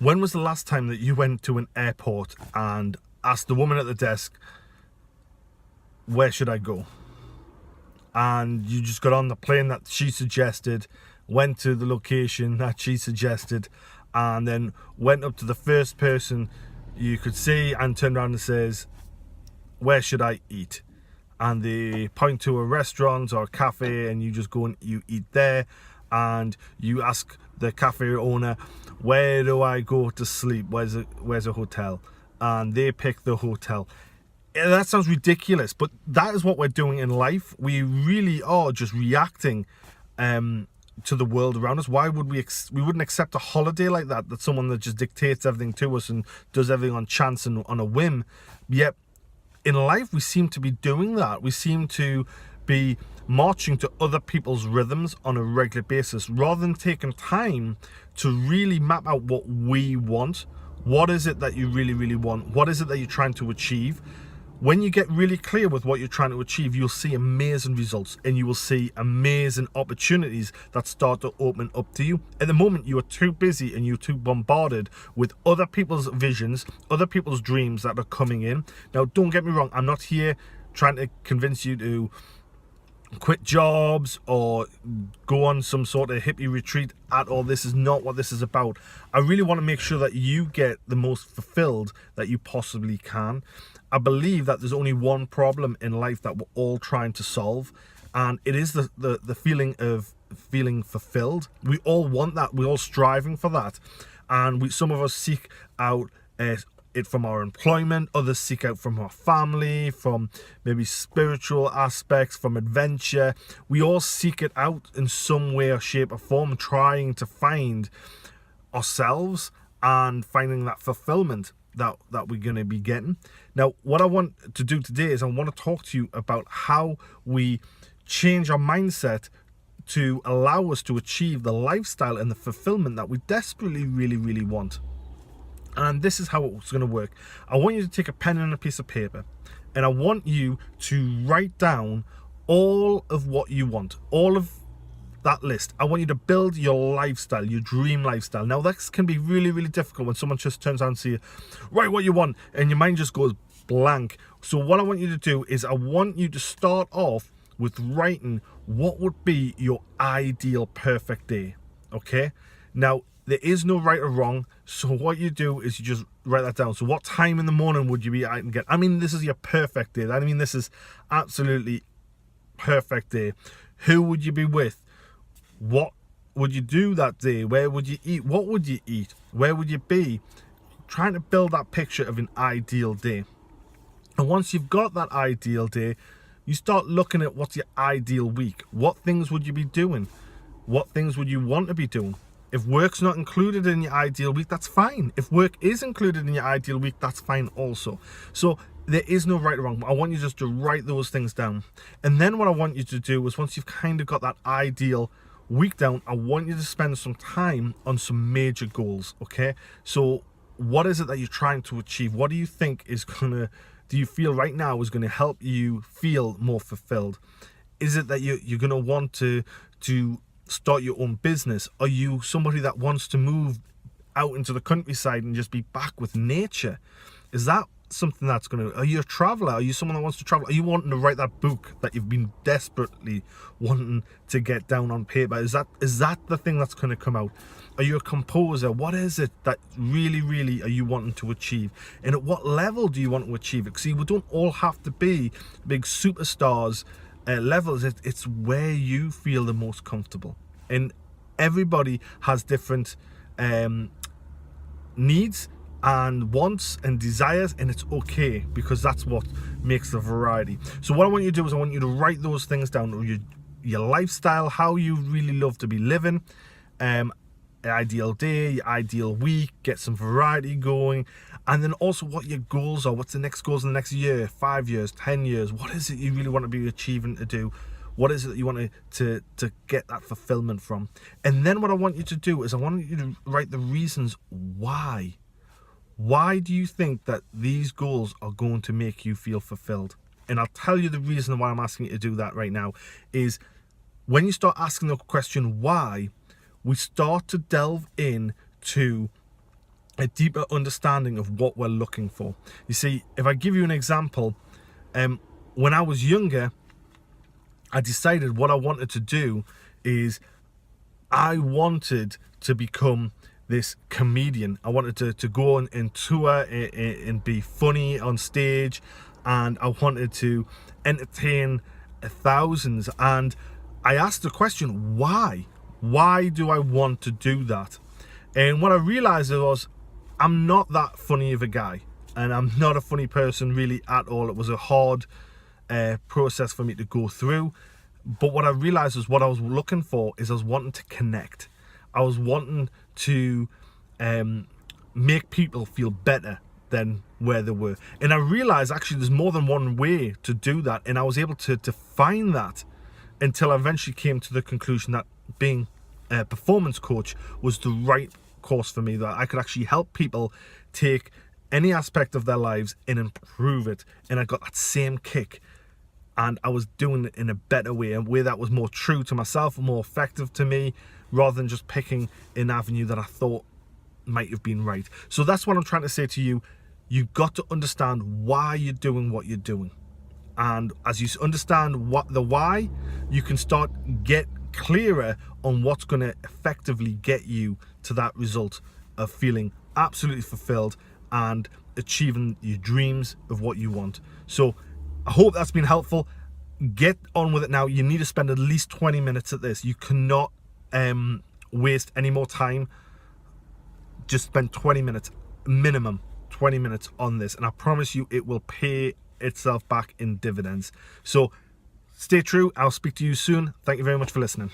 When was the last time that you went to an airport and asked the woman at the desk, where should I go? And you just got on the plane that she suggested, went to the location that she suggested, and then went up to the first person you could see and turned around and says, where should I eat? And they point to a restaurant or a cafe, and you just go and you eat there, and you ask the cafe owner, where do I go to sleep? Where's a hotel? And they pick the hotel. That sounds ridiculous, but that is what we're doing in life. We really are just reacting to the world around us. Why would we wouldn't accept a holiday like that someone that just dictates everything to us and does everything on chance and on a whim. Yet in life we seem to be doing that. We seem to be marching to other people's rhythms on a regular basis rather than taking time to really map out what we want. What is it that you really want? What is it that you're trying to achieve? When you get really clear with what you're trying to achieve, you'll see amazing results and you will see amazing opportunities that start to open up to you. At the moment, you are too busy and you're too bombarded with other people's visions, other people's dreams that are coming in. Now, don't get me wrong. I'm not here trying to convince you to quit jobs or go on some sort of hippie retreat at all. This is not what this is about. I really want to make sure that you get the most fulfilled that you possibly can. I believe that there's only one problem in life that we're all trying to solve, and it is the feeling of feeling fulfilled. We all want that. We're all striving for that, and some of us seek out it from our employment, others seek out from our family, from maybe spiritual aspects, from adventure. We all seek it out in some way or shape or form, trying to find ourselves and finding that fulfillment that we're going to be getting. Now, what I want to do today is I want to talk to you about how we change our mindset to allow us to achieve the lifestyle and the fulfillment that we desperately really want. And this is how it's going to work. I want you to take a pen and a piece of paper, and I want you to write down all of what you want, all of that list. I want you to build your lifestyle, your dream lifestyle. Now, that can be really difficult when someone just turns around and says, write what you want, and your mind just goes blank. So what I want you to do is I want you to start off with writing what would be your ideal perfect day. Okay? Now, there is no right or wrong, so what you do is you just write that down. So what time in the morning would you be out and get? I mean, this is your perfect day. I mean, this is absolutely perfect day. Who would you be with? What would you do that day? Where would you eat? What would you eat? Where would you be? Trying to build that picture of an ideal day. And once you've got that ideal day, you start looking at what's your ideal week. What things would you be doing? What things would you want to be doing? If work's not included in your ideal week, that's fine. If work is included in your ideal week, that's fine also. So there is no right or wrong. I want you just to write those things down. And then what I want you to do is once you've kind of got that ideal week down, I want you to spend some time on some major goals, okay? So what is it that you're trying to achieve? What do you think do you feel right now is going to help you feel more fulfilled? Is it that you're going to want to start your own business? Are you somebody that wants to move out into the countryside and just be back with nature? Is that something that's are you a traveler? Are you someone that wants to travel? Are you wanting to write that book that you've been desperately wanting to get down on paper? Is that the thing that's going to come out? Are you a composer? What is it that really are you wanting to achieve? And at what level do you want to achieve it? See, we don't all have to be big superstars levels. It's where you feel the most comfortable, and everybody has different needs and wants and desires, and it's okay, because that's what makes the variety. So what I want you to do is I want you to write those things down. Your lifestyle, how you really love to be living, an ideal day, your ideal week, get some variety going. And then also what your goals are. What's the next goals in the next year, 5 years, 10 years? What is it you really want to be achieving to do? What is it that you want to get that fulfillment from? And then what I want you to do is I want you to write the reasons why. Why do you think that these goals are going to make you feel fulfilled? And I'll tell you the reason why I'm asking you to do that right now is when you start asking the question why, we start to delve in to a deeper understanding of what we're looking for. You see, if I give you an example, when I was younger, I decided what I wanted to do is I wanted to become this comedian. I wanted to go on and tour and be funny on stage, and I wanted to entertain thousands. And I asked the question, why? Why do I want to do that? And what I realized was, I'm not that funny of a guy, and I'm not a funny person really at all. It was a hard process for me to go through. But what I realized was, what I was looking for is I was wanting to connect. I was wanting to make people feel better than where they were. And I realized actually there's more than one way to do that. And I was able to find that until I eventually came to the conclusion that being a performance coach was the right course for me, that I could actually help people take any aspect of their lives and improve it. And I got that same kick, and I was doing it in a better way, a way that was more true to myself, more effective to me, rather than just picking an avenue that I thought might have been right. So that's what I'm trying to say to you. You've got to understand why you're doing what you're doing. And as you understand what the why, you can start get clearer on what's going to effectively get you to that result of feeling absolutely fulfilled and achieving your dreams of what you want. So I hope that's been helpful. Get on with it now. You need to spend at least 20 minutes at this. You cannot waste any more time. Just spend 20 minutes, minimum 20 minutes on this, and I promise you it will pay itself back in dividends. So stay true. I'll speak to you soon. Thank you very much for listening.